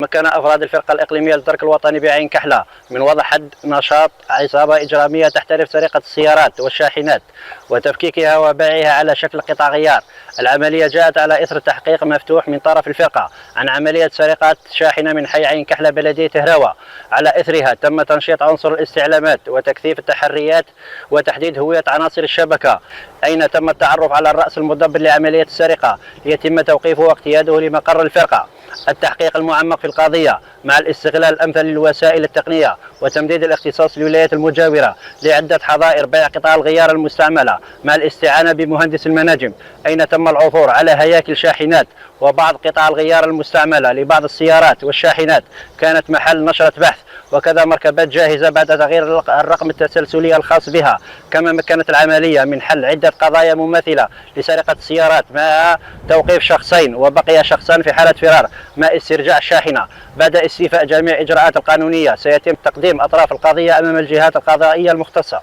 مكن أفراد الفرقة الإقليمية للدرك الوطني بعين كحلة من وضع حد نشاط عصابة إجرامية تحترف سرقة السيارات والشاحنات وتفكيكها وبيعها على شكل قطع غيار. العملية جاءت على إثر تحقيق مفتوح من طرف الفرقة عن عملية سرقة شاحنة من حي عين كحلة بلدية هراوة. على إثرها تم تنشيط عنصر الاستعلامات وتكثيف التحريات وتحديد هوية عناصر الشبكة، أين تم التعرف على الرأس المدبر لعملية السرقة ليتم توقيفه واقتياده لمقر الفرقة. التحقيق المعمق في القضية مع الاستغلال الأمثل للوسائل التقنية وتمديد الاختصاص للولايات المجاورة لعدة حظائر بيع قطع الغيار المستعملة مع الاستعانة بمهندس المناجم، أين تم العثور على هياكل شاحنات وبعض قطع الغيار المستعملة لبعض السيارات والشاحنات كانت محل نشرة بحث، وكذا مركبات جاهزة بعد تغيير الرقم التسلسلي الخاص بها. كما مكنت العملية من حل عدة قضايا مماثلة لسرقة السيارات مع توقيف شخصين وبقي شخصان في حالة فرار مع استرجاع الشاحنة. بعد استيفاء جميع الإجراءات القانونية سيتم تقديم أطراف القضية أمام الجهات القضائية المختصة.